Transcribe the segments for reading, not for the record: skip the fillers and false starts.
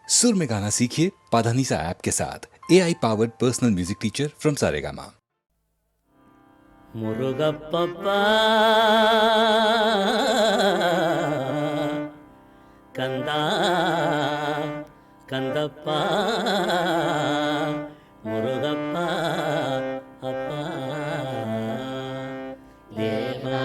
सुर में गाना सीखिए पाधानीसा ऐप के साथ AI powered personal music teacher from Saregama. முருகப்பப்பா கந்தா கந்தப்பா முருகப்பா அப்பா தேவா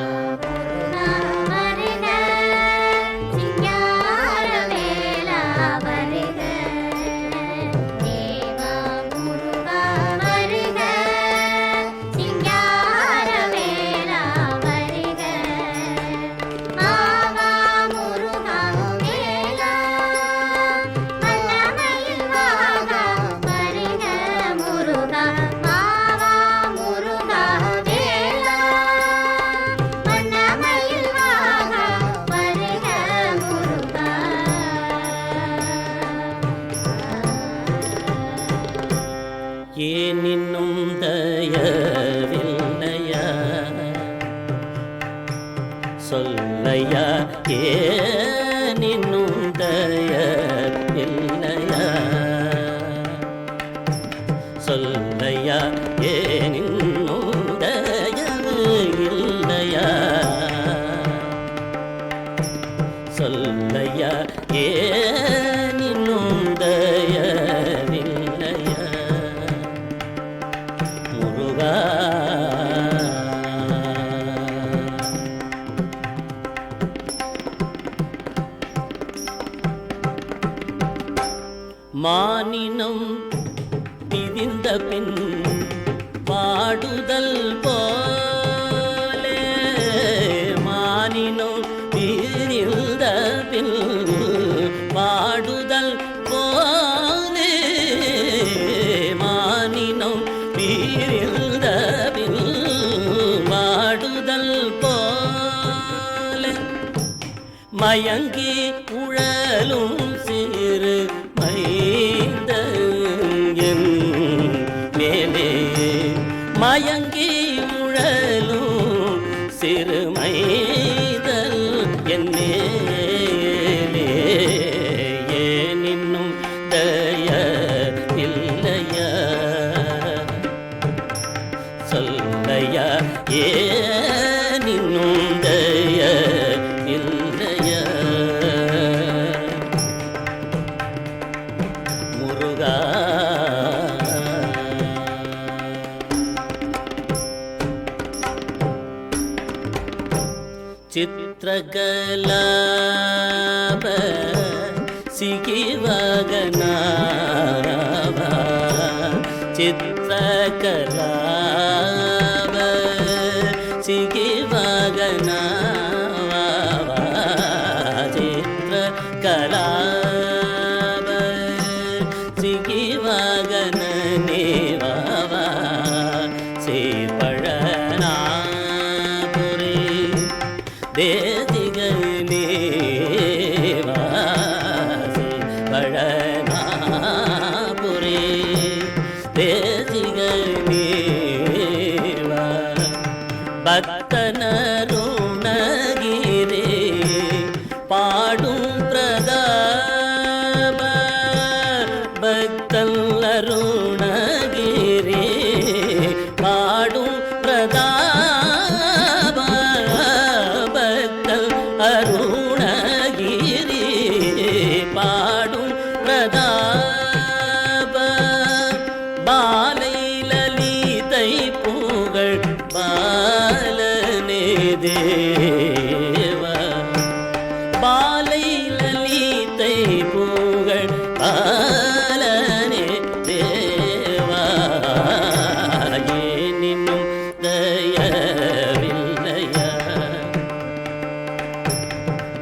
ஏனின்னும் தயவில்லையா சொல்லையா ஏனின்னும் தயவில்லையா சொல்லையா ஏனின்னும் தயவில்லையா சொல்லையா ஏனின்னும் தயவில்லையா மானினம் பிரிந்த பின் பாடுதல் போலே மானினம் பிரிந்த பின் பாடுதல் போலே மானினம் பிரிந்த பின் பாடுதல் போலே மயங்கி உழலும் சிறு மைந்தன் மேலே மயங்கி உழலும் சிறு மைதல் என் மேலே ஏனின்னும் தய இல்லையா சொல்லையா ஏனின்னும் தய இல்லையா முருகா சித்ரகலாப சிகிவகனாவ சித்ரகலாப சிகிவகனாவ சித்ரகலாப சிகிவகனேவாவ சீர்பழனாபுரி தேதிகனேவா சீர்பழனாபுரி தேதிகனேவா பக்தனருணகிரே பாடும் பிரதாப பக்தன் அருணகிரே பாடும் பிரதாப பக்தன் அருணகிரி பாடும் பிரதாப பாலை லலிதை புகழ் பாலனே தேவா பாலை லலிதை புகழ் பாலனே தேவா ஏனின்னும் தயவில்லையா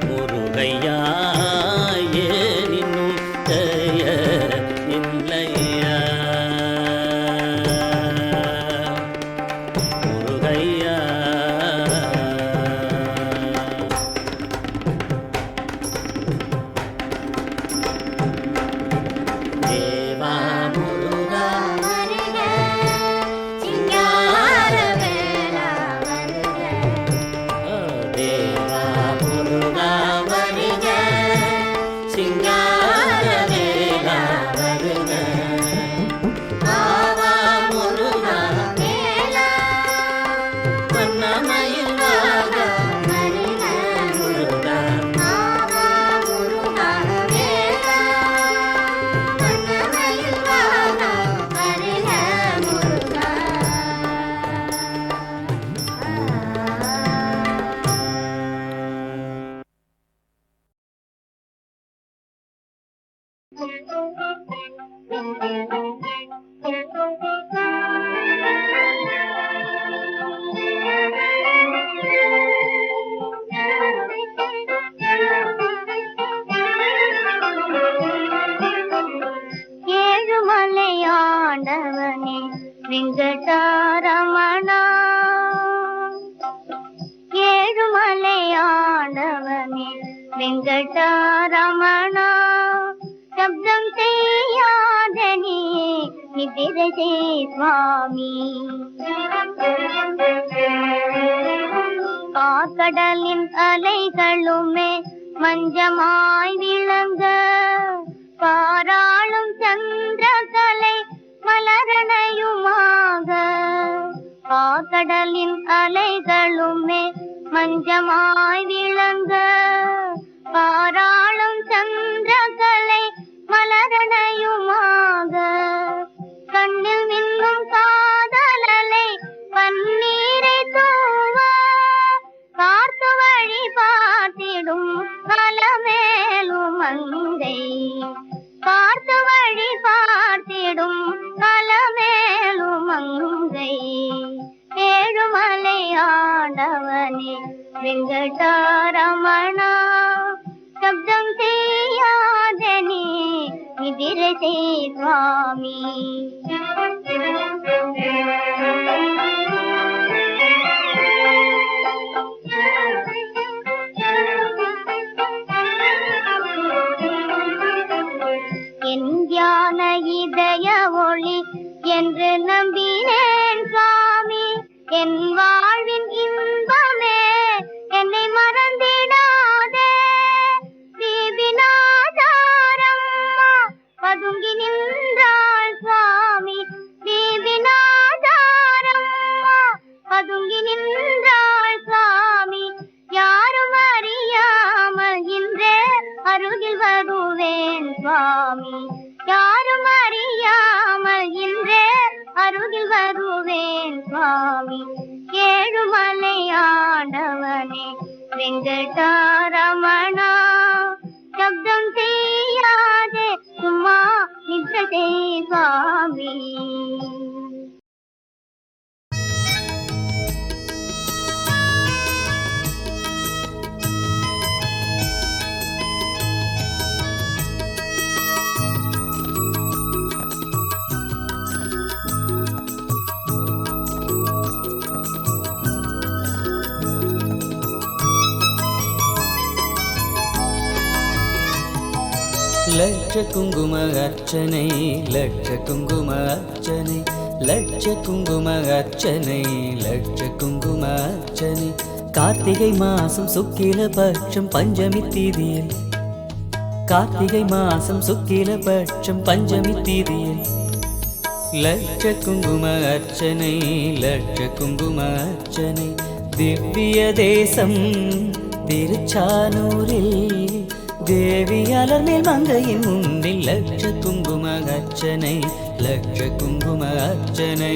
முருகையா ஏனின்னும் தய இல்லையா முருகையா ஏழுமலையாண்டவனே வெங்கடாரமணா, ஏழுமலையாண்டவனே வெங்கடாரமணா, சப்தம் செய்யாதனே நிதிரசே சுவாமி. பாக்கடலின் அலைகளுமே மஞ்சமாய் விளங்க, பாராளும் சந்திரகலை மலரணையுமாக. பாக்கடலின் அலைகளுமே மஞ்சமாய் விளங்க, பாராளும் சந்திரகலை மலரணையுமாக. கண்ணில் மின்னும் காதலலை பன்னீரை தூவ, பார்த்து வழி பார்த்திடும் கலமேலும் மங்கை, பார்த்து வழி பார்த்திடும் கலமேலும் மங்கை. ஏழுமலையாண்டவனே வெங்கடாரமணா, சப்தம் செய்யாதனே நிதிரசே சுவாமி. என் தியான இதய ஒளி என்று நம்பினேன் சுவாமி, என் வாழ்வின் இன்பமே என்னை மறந்திடாதே. தீபினாதாரம்மா பதுங்கி நின்றாள் சுவாமி, தீபினாதாரம்மா பதுங்கி நின்றாள் சுவாமி. யாரும் அறியாமல் இன்றே அருகில் வருவேன் சுவாமி, யாரும் அறியாமல் இன்றே அருகில் வருவேன் சுவாமி. ஏழுமலையாண்டவனே வெங்கடாரமணா, சப்தம் செய்யாதே சும்மா நித்ரசே சுவாமி. லட்ச குங்கும அர்ச்சனை, லட்ச குங்கும அர்ச்சனை, லட்ச குங்கும அர்ச்சனை, லட்ச குங்கும அர்ச்சனை. கார்த்திகை மாசம் சுக்கில பட்சம் பஞ்சமி தீதியில், கார்த்திகை மாசம் சுக்கில பட்சம் பஞ்சமி தீதியில். லட்ச குங்கும அர்ச்சனை, லட்ச குங்கும அர்ச்சனை. திவ்ய தேசம் திருச்சானூரில் தேவி அலர்மேல் மங்கையின் முன்னில் லட்ச குங்கும அர்ச்சனை, லட்ச குங்கும அர்ச்சனை.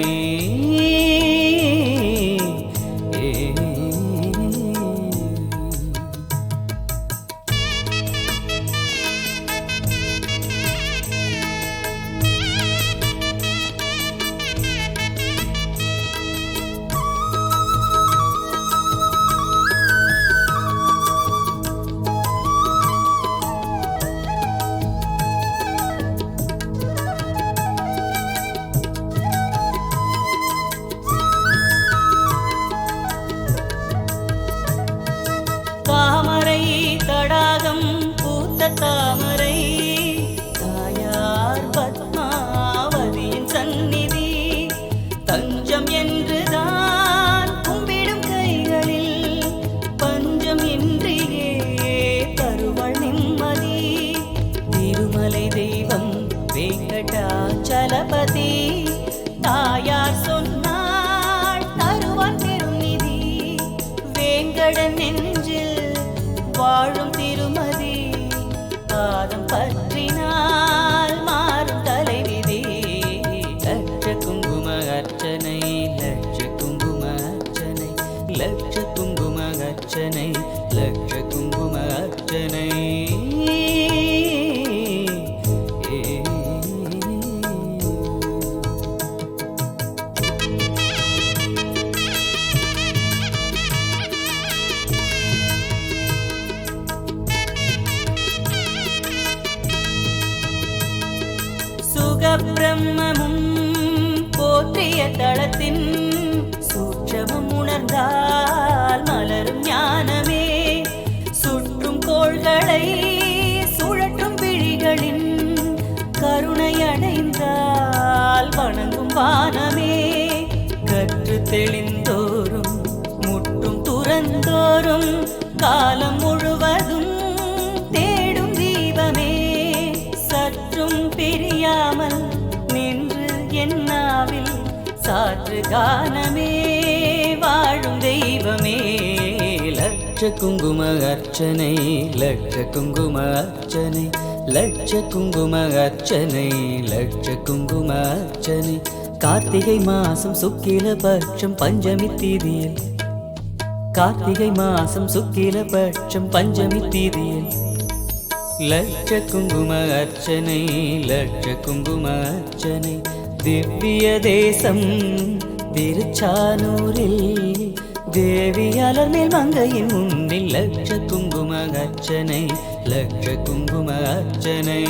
பிரம்மமும் போற்றிய தளத்தின் சூட்சமம் உணர்ந்தால் மலரும் ஞானமே. சுற்றும் கோள்களை சுழற்றும் விழிகளின் கருணை அடைந்தால் வணங்கும் வானமே. கற்று தெளிந்தோறும் முற்றும் துறந்தோறும் காலம் முழுவதும் தேடும் தீபமே. சற்றும் பிரியாமல் நின்று என்னாவில் சாற்று கானமே. வாழும் தெய்வமே. லட்ச குங்கும அர்ச்சனை லட்ச குங்கும அர்ச்சனை லட்ச குங்கும அர்ச்சனை லட்ச குங்கும அர்ச்சனை. கார்த்திகை மாசம் சுக்கில பட்சம் பஞ்சமி தீதியில் கார்த்திகை மாசம் சுக்கில பட்சம் பஞ்சமி தீதியில் லட்ச குங்கும அர்ச்சனை லட்ச குங்கும அர்ச்சனை. திவ்ய தேசம் திருச்சானூரில் தேவி அலர்மேல் மங்கையின் முன்னில் லட்ச குங்கும அர்ச்சனை லட்ச குங்கும அர்ச்சனை.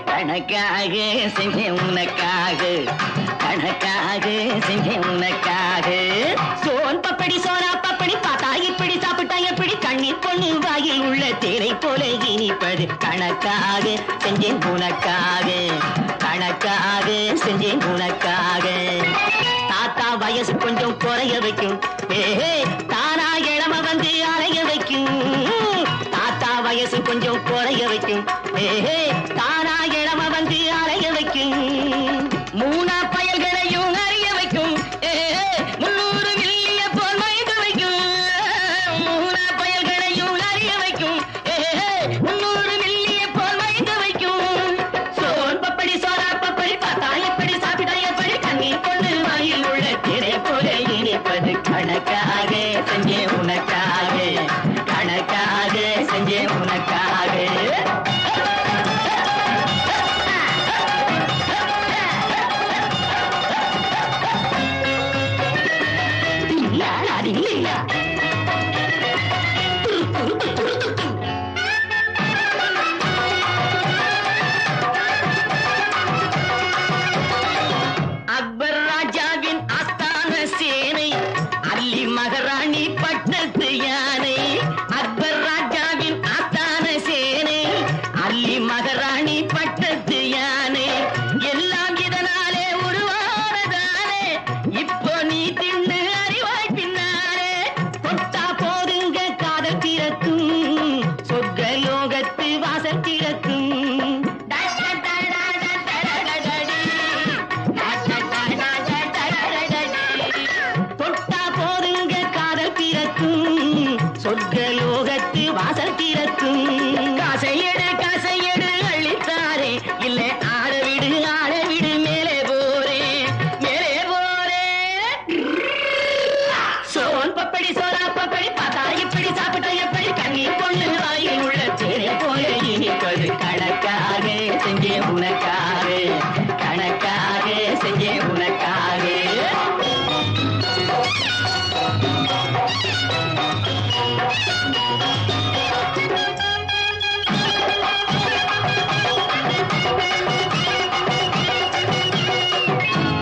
கணக்காக செஞ்சேன் உனக்காக கணக்காக செஞ்சேன் உனக்காக. சோன் பப்படி சோனா பப்படி பார்த்தா இப்படி சாப்பிட்டா எப்படி கண்ணீர் பொண்ணு வாயில் உள்ள தேனை போல இனிப்பது. கணக்காக செஞ்சேன் உனக்காக கணக்காக செஞ்சேன் உனக்காக. தாத்தா வயசு கொஞ்சம் குறைய வைக்கும் தானா இளம வந்து அலைய வைக்கும். தாத்தா வயசு கொஞ்சம் குறைய வைக்கும் தானா இளம வந்து அலைய வைக்கும். மூணா பயல்களையும் அறிய வைக்கும் 300 மில்லிய போல் மயக்க வைக்கும். மூணா பயல்களையும் அறிய வைக்கும் 300 மில்லிய போல் மயக்க வைக்கும். சோன் பப்படி சோனா பப்படி பார்த்தா எப்படி சாப்பிட்டா எப்படி கண்ணீர் கொண்டு வாயில் உள்ள திரை போல இனிப்பது. கணக்காக செஞ்சேன் உனக்காக கணக்காக செஞ்சேன் உனக்காக. அக்பர் ராஜாவின் ஆஸ்தான சேனை அல்லி மகாராணி பட்டத்து யானை. அக்பர் ராஜாவின் ஆஸ்தான சேனை அல்லி மகாராணி பட்டத்து யானை. எல்லாம் இதனாலே உருவானதானே இப்போ நீ தின்னு அறிவாய் பின்னாலே. தொட்டா போதுங்க காதல் திறக்கும் சொர்க்க லோகத்து வாசல் திறக்கும். தொட்டா போதுங்க காதல் திறக்கும் சொர்க்க லோகத்து வாசல் திறக்கும். காசையடு அள்ளித்தாரே இல்லை ஆடவிடு மேலே போரே மேலே போரே. சோன் பப்படி சோனா பப்படி பார்த்தா இப்படி சாப்பிட்டா எப்படி கண்ணீர் பொண்ணு வாயில் உள்ள தேனை போல இனிப்பது. கணக்காக செஞ்சேன் உனக்காக கணக்காக செஞ்சேன் உனக்காக.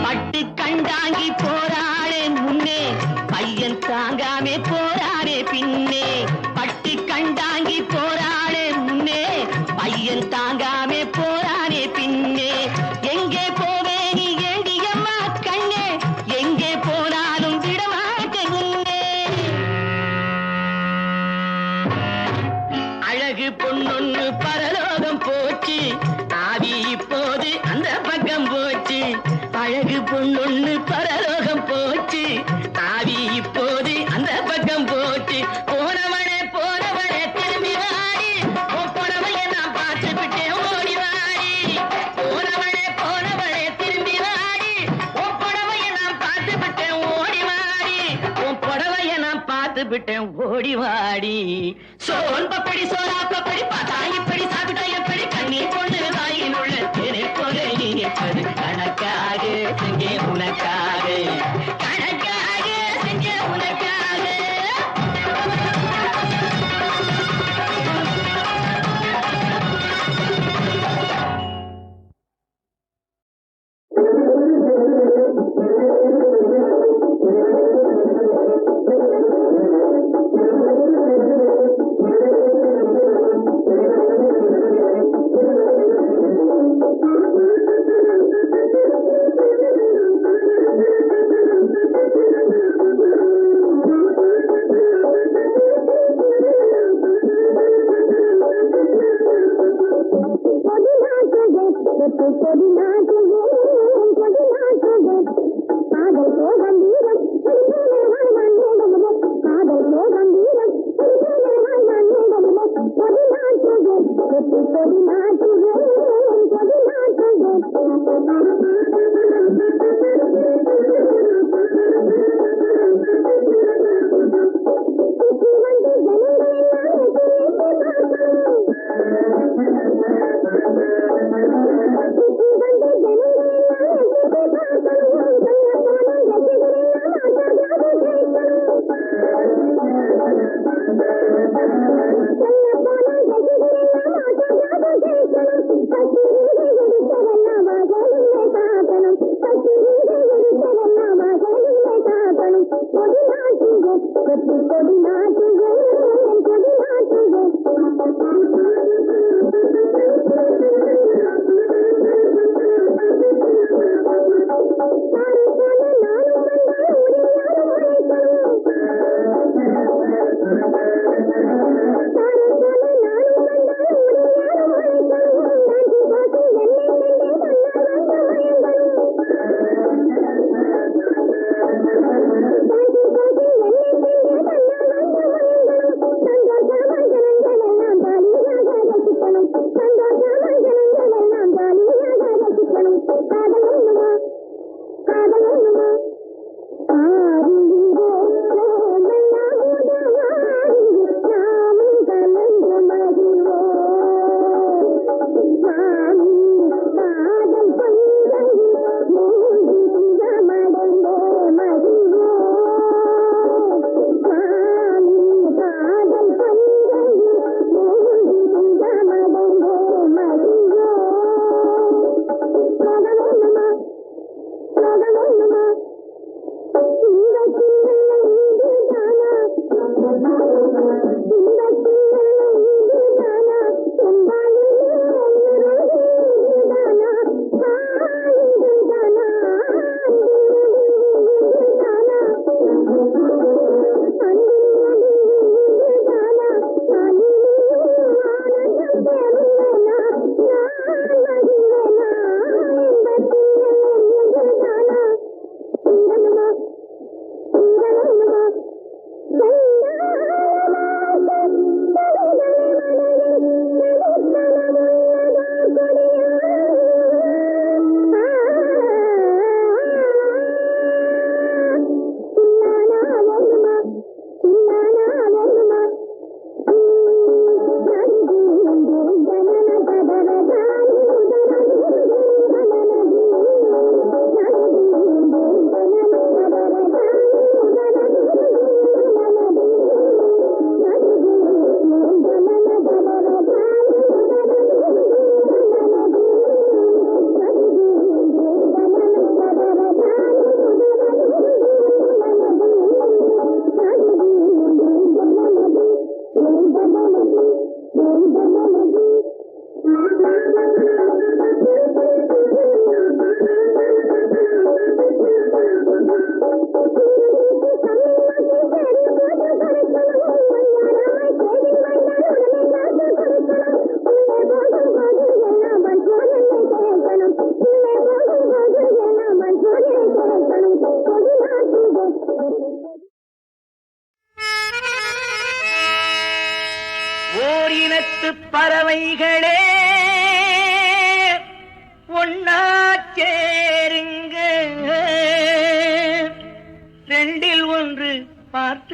பட்டு கண்டாங்கி போராடே முன்னே பையன் தாங்காமே போராடே பின்னே. பட்டு கண்டாங்கி போராடே முன்னே பையன் தாங்காமே போராடே பின்னே. எங்கே போவே நீ ஏண்டியம்மா கண்ணே எங்கே போனாலும் விடமாட்டேன் உன்னே. அழகு பொண்ணொன்னு பரலோகம் போச்சு ஆவி இப்போது அந்த பக்கம் போச்சு. அழகு பொண்ணொன்னு பரலோகம் போச்சு ஆவி இப்போது அந்த பக்கம் போச்சு. போனவனே திரும்பி வாடி போனவைய நான் பார்த்து விட்டேன். விட்டேன் ஓடி வாடி சோன் பப்படி சோரா பப்படி பார்த்தா இப்படி சாப்பிட்டா எப்படி கண்ணீர் பொண்ணு வாயின் உள்ள தேனை போல இனிப்பது கணக்காக செஞ்சே உனக்காக கணக்காக செஞ்சே உனக்காக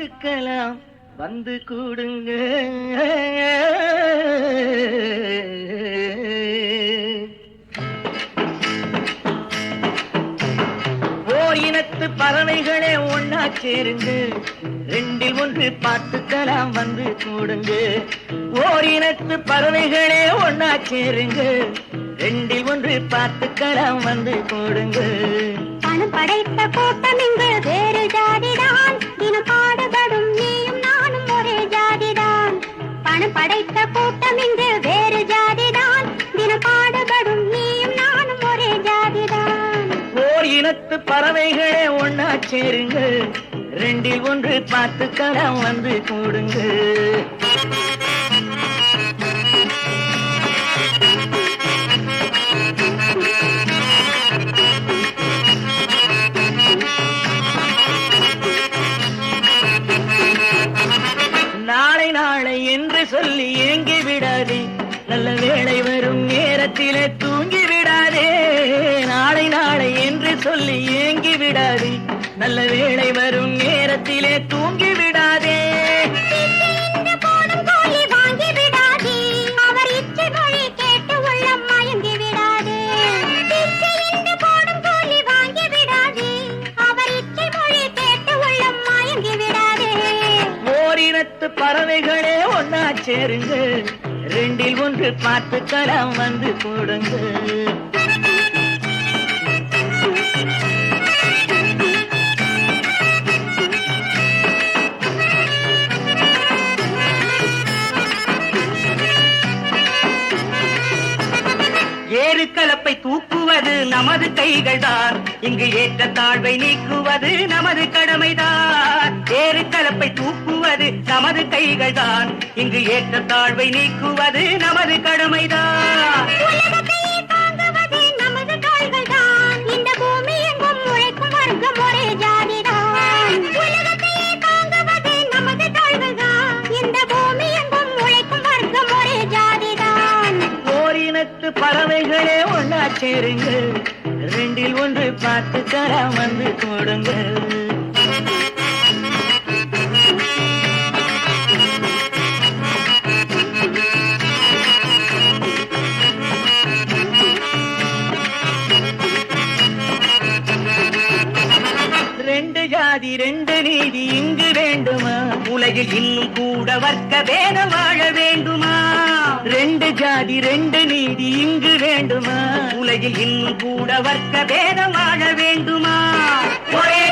பார்த்துக்கலாம் வந்து கூடுங்க. ஓர் இனத்து பறவைகளே ஒன்னா சேருங்க, ரெண்டில் ஒன்று பார்த்துக்கலாம் வந்து கூடுங்க. ஓர் இனத்து பறவைகளே ஒன்னா சேருங்க, ரெண்டில் ஒன்று பார்த்துக்கலாம் வந்து கூடுங்க. பணம் படைத்த கூட்டம் இங்கு வேறு ஜாதிதான், தினம் பாடுபடும் நீயும் நானும் ஒரே ஜாதிதான். பணம் படைத்த கூட்டம் இங்கு வேறு ஜாதிதான், தினம் பாடுபடும் நீயும் நானும் ஒரே ஜாதிதான். ஓர் இனத்து பறவைகளே ஒன்னா சேருங்க, ரெண்டில் ஒன்று பார்த்துக்கலாம் வந்து கூடுங்க. நாளை நாளை என்று சொல்லி ஏங்கி விடாதே, நல்ல வேளை வரும் நேரத்திலே தூங்கி விடாதே. நாளை நாளை என்று சொல்லி ஏங்கி விடாதே, நல்ல வேளை வரும் நேரத்திலே தூங்கி விடாதே. ஓரினத்து பறவைகளே ஒன்னா சேருங்க, ரெண்டில் ஒன்று பார்த்துக்கலாம் வந்து கூடுங்க. ஏறுகலப்பை தூக்குவது நமது கைகள்தான், இங்கு ஏற்ற தாழ்வை நீக்குவது நமது கடமைதான். ஏறுகலப்பை தூக்குவது நமது கைகள்தான், இங்கு ஏற்ற தாழ்வை நீக்குவது நமது கடமைதான். இந்த பூமி எங்கும் உழைக்கும் வர்க்கம் ஒரே ஜாதிதான். உலகத்தையே தாங்குவது நமது தாழ்வுதான், இந்த பூமி எங்கும் உழைக்கும் வர்க்கம் ஒரே ஜாதிதான். ஓரினத்து பறவைகளே ஒன்னா சேருங்க, ரெண்டில் ஒன்று பார்த்துக்கலாம் வந்து கூடுங்க. ரெண்டு ஜாதி ரெண்டு நீதி இங்கு வேண்டுமா, உலகில் இன்னும் கூட வர்க்க பேதம் வாழ வேண்டுமா? ரெண்டு ஜாதி ரெண்டு நீதி இங்கு வேண்டுமா, உலகில் இன்னும் கூட வர்க்க பேதம் வாழ வேண்டுமா? ஒரே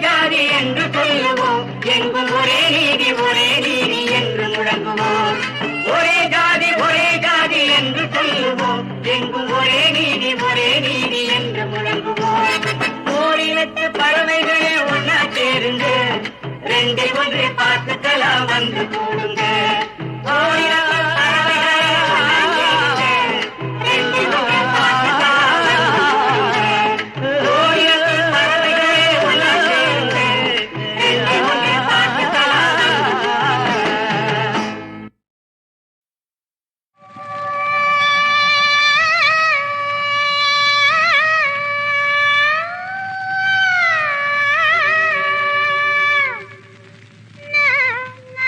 ஜாதி என்று சொல்லுவோம், எங்கும் ஒரே நீதி என்று முழங்குவோம். ஒரே ஜாதி என்று சொல்லுவோம், எங்கும் ஒரே நீதி என்று முழங்குவோம். ஓரினத்து பறவைகளே ஒன்னா சேருங்க, ரெண்டில் ஒன்று பார்த்துக்கலாம் வந்து கூடுங்க. ஓரினத்து பறவைகளே ஒண்ணா சேருங்க, ரெண்டில் ஒன்று பார்த்துக்கலாம் வந்து கூடுங்க. ஓரினத்து பறவைகளே ஒண்ணா சேருங்க, ரெண்டில் ஒன்று பார்த்துக்கலாம் வந்து கூடுங்க. na na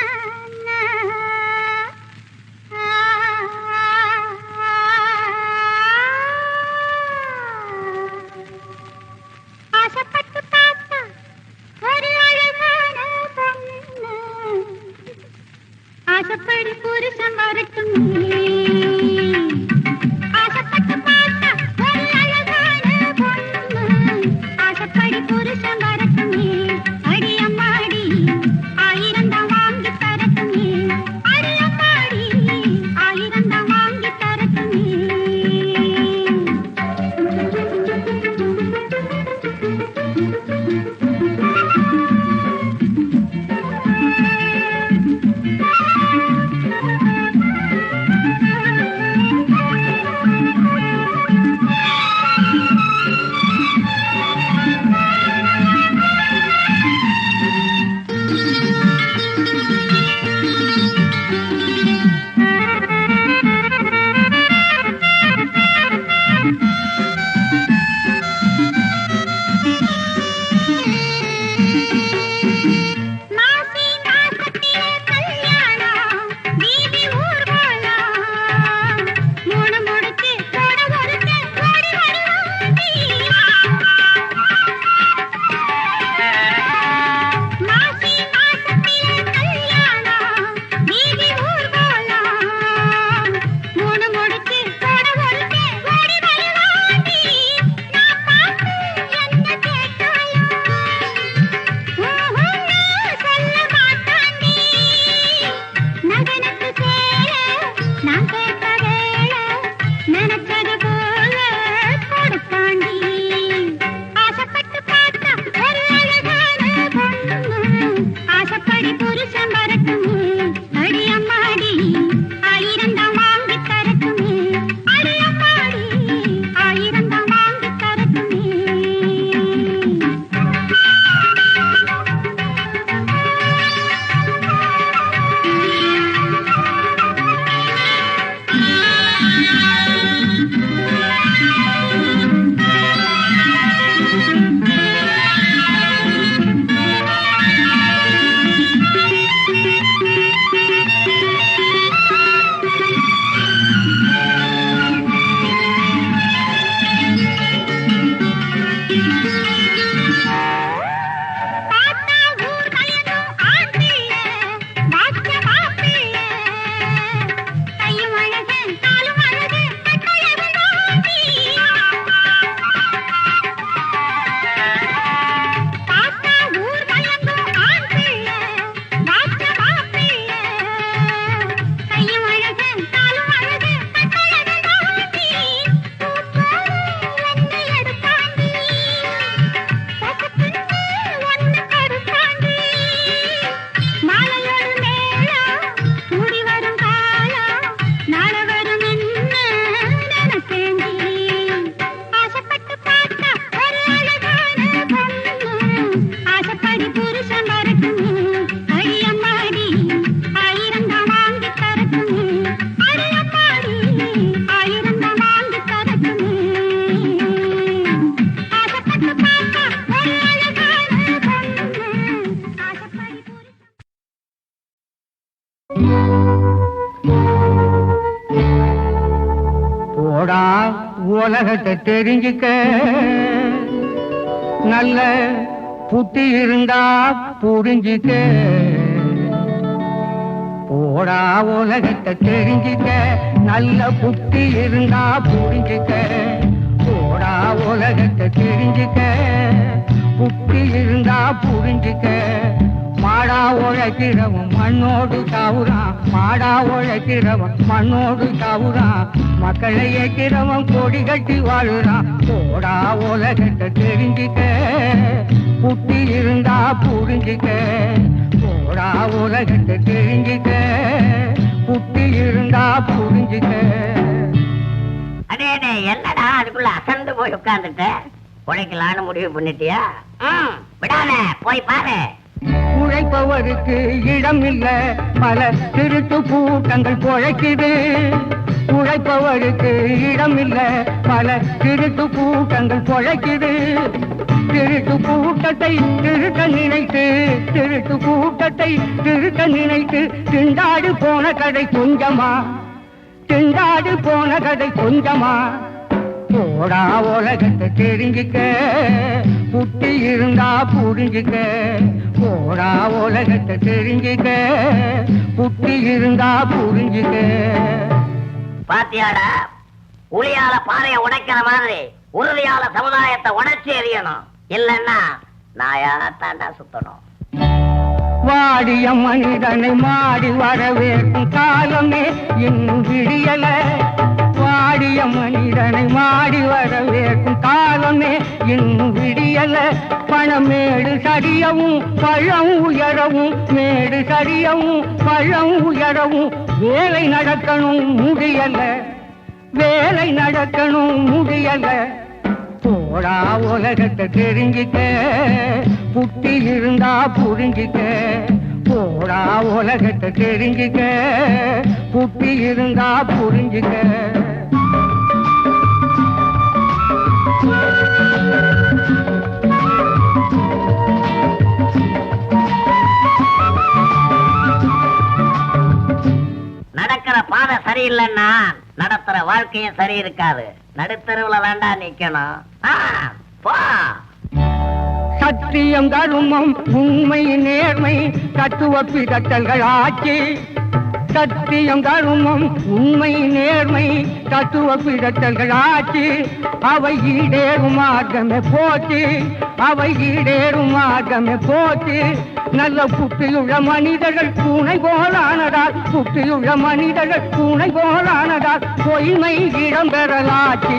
நினைச்சது போல கொடுத்தாண்டி ஆசைப்பட்டு பார்த்தா ஒரு அழகான பொண்ணு ஆசைப்படி புருஷன் வரட்டுமே அடி அம்மாடி 1000 தான் வாங்கி தரட்டுமே அடி அம்மாடி 1000 தான் வாங்கி தரட்டுமே உலகத்தை தெரிஞ்சுக்க நல்ல புத்தி இருந்தா புரிஞ்சுக்க போடா உலகத்தை தெரிஞ்சுக்க நல்ல புத்தி இருந்தா புரிஞ்சுக்க போடா உலகத்தை தெரிஞ்சுக்க புத்தி இருந்தா புரிஞ்சுக்க மாடா உழைக்கிறவன் மண்ணோடு தாவுறான் மாடா உழைக்கிறவன் மண்ணோடு தாவுறான் மக்களை ஏற்கிறவன் கொடி கட்டி வாழுறான் போடா உலகத்தை தெரிஞ்சுக்க புத்தி இருந்தா புரிஞ்சுக்க போடா உலகத்தை தெரிஞ்சுக்க புத்தி இருந்தா புரிஞ்சுக்க. அடே என்னடா அதுக்குள்ள அசந்து போய் உட்கார்ந்துட்ட உழைக்கலான்னு முடிவு பண்ணிட்டியா? விடாத போய் பாரு. உழைப்பவருக்கு இடம் இல்ல பல திருட்டு கூட்டங்கள் பொழைக்குது உழைப்பவருக்கு இடம் இல்ல பல திருட்டு கூட்டங்கள் பொழைக்குது திருட்டு கூட்டத்தை திருட்ட நினைத்து திருட்டு கூட்டத்தை திருட்ட நினைத்து திண்டாடு போன கதை கொஞ்சமா திண்டாடு போன கதை கொஞ்சமா போடா உலகத்தை தெரிஞ்சுக்க புத்தி இருந்தா புரிஞ்சுக்க போடா உலகத்தை தெரிஞ்சுக்க புத்தி இருந்தா புரிஞ்சுக்க. பாத்தியாடா உளியால பாறைய உடைக்கிற மாதிரி உறுதியால சமுதாயத்தை உடைச்சு எறியணும் இல்லன்னா நாயா தாண்டா சுத்தணும். வாடிய மனிதனை மாடி வரவேற்கும் காலமே இன்னும் விடியல வாடிய மனிதனை மாடி வரவேற்கும் காலமே இன்னும் விடியல பணமேடு சரியவும் பழம் உயரவும் மேடு சரியவும் பழம் உயரவும் வேலை நடக்கணும் முடியல வேலை நடக்கணும் முடியல போடா உலகத்தை தெரிஞ்சுக்க புத்தி இருந்தா புரிஞ்சுக்க போடா உலகத்தை தெரிஞ்சுக்க புத்தி இருந்தா புரிஞ்சுக்க. நடக்கிற பாதை சரியில்லைன்னா நடத்துற வாழ்க்கையும் சரி இருக்காது. நடுத்தருவுல வேண்டாம் நிக்கணும். போ. சத்தியம் தருமம் உண்மை நேர்மை தத்துவ பிதட்டல்கள் ஆட்சி சத்தியம் தருமம் உண்மை நேர்மை தத்துவ பிதட்டல்கள் ஆட்சி அவை ஈடேறும் மார்க்கமே போச்சு அவை ஈடேறும் மார்க்கமே போச்சு நல்ல புத்தியுள்ள மனிதர்கள் பூனை போலானதால், புத்தியுள்ள மனிதர்கள் பூனை போலானதால் பொய்மை இடம் பெறலாச்சு,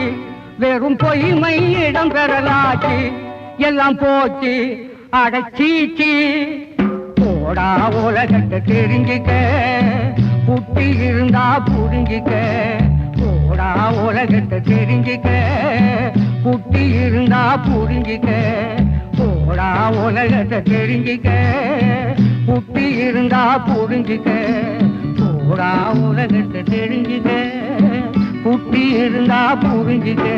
வெறும் பொய்மை இடம் பெறலாச்சு. எல்லாம் போச்சு அடச்சீச்சு. போடா உலகத்தை தெரிஞ்சுக்க, புத்தி இருந்தா புரிஞ்சுக்க. போடா உலகத்தை தெரிஞ்சுக்க, புத்தி இருந்தா புரிஞ்சுக்க. போடா உலகத்தை தெரிஞ்சுக்க, புத்தி இருந்தா புரிஞ்சுக்க. போடா உலகத்தை தெரிஞ்சுக்க, புத்தி இருந்தா புரிஞ்சுக்க.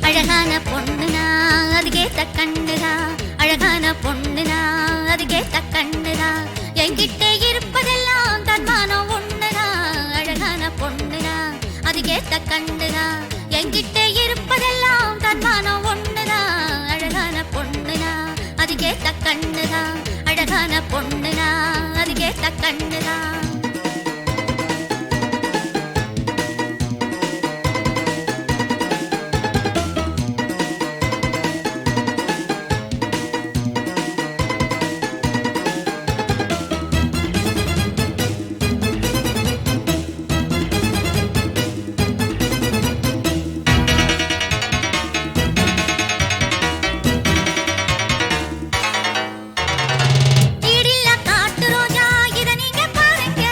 அழகான பொண்ணுனா அது கேட்ட கண்ணுதா, அழகான பொண்ணுனா அது கேட்ட கண்ணுதா. என்கிட்ட இருப்பதெல்லாம் தன்மானம் ஒண்ணுதா. அழகான பொண்ணுனா அது கேட்ட கண்ணுதா. என்கிட்ட இருப்பதெல்லாம் தன்மானம் ஒண்ணுதா. அழகான பொண்ணுனா அது கேட்ட கண்ணுதா. அழகான பொண்ணுனா அது கேட்ட கண்ணுதா. இடில காட்டு ரோஜா இத நீங்க பாருங்க.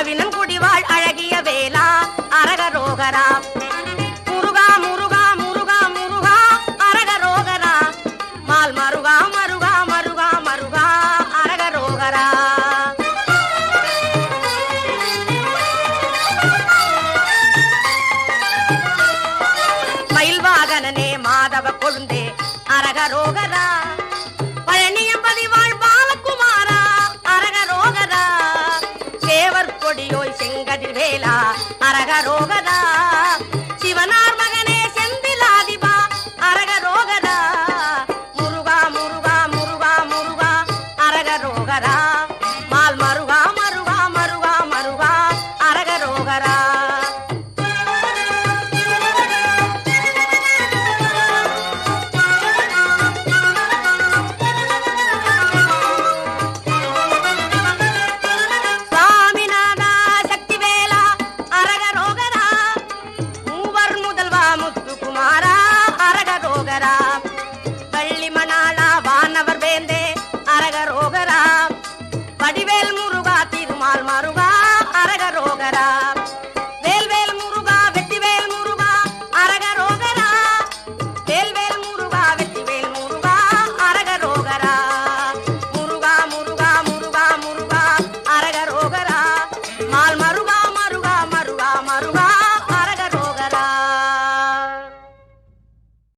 அவினன் குடிவாள் அழகிய வேலா அரகரோகரா முருகா முருகா முருகா முருகா அரகரோகரா மால் மருகா மருகா மருகா மருகா அரகரோகரா மயில்வாகனனே மாதவ கொழுந்தே அரகரோகரா பழனியம்பதி வாழ் பாலகுமாரா அரகரோகரா தேவர் கொடியோய் செங்கதிர் வேலா அரகரோகரா சிவனார் மகனே செந்திலாதிபா அரகரோகரா முருகா முருகா முருகா முருகா அரகரோகரா மால் மருகா மருகா மருகா மருகா அரகரோகரா சுவாமிநாதா சக்திவேலா அரகரோகரா மூவர் முதல்வா முத்துக்குமாரா அரகரோகரா பள்ளி மணாளா வானவர் வேந்தே அரகரோகரா வடிவேல் முருகா திருமால் மருகா அரகரோகரா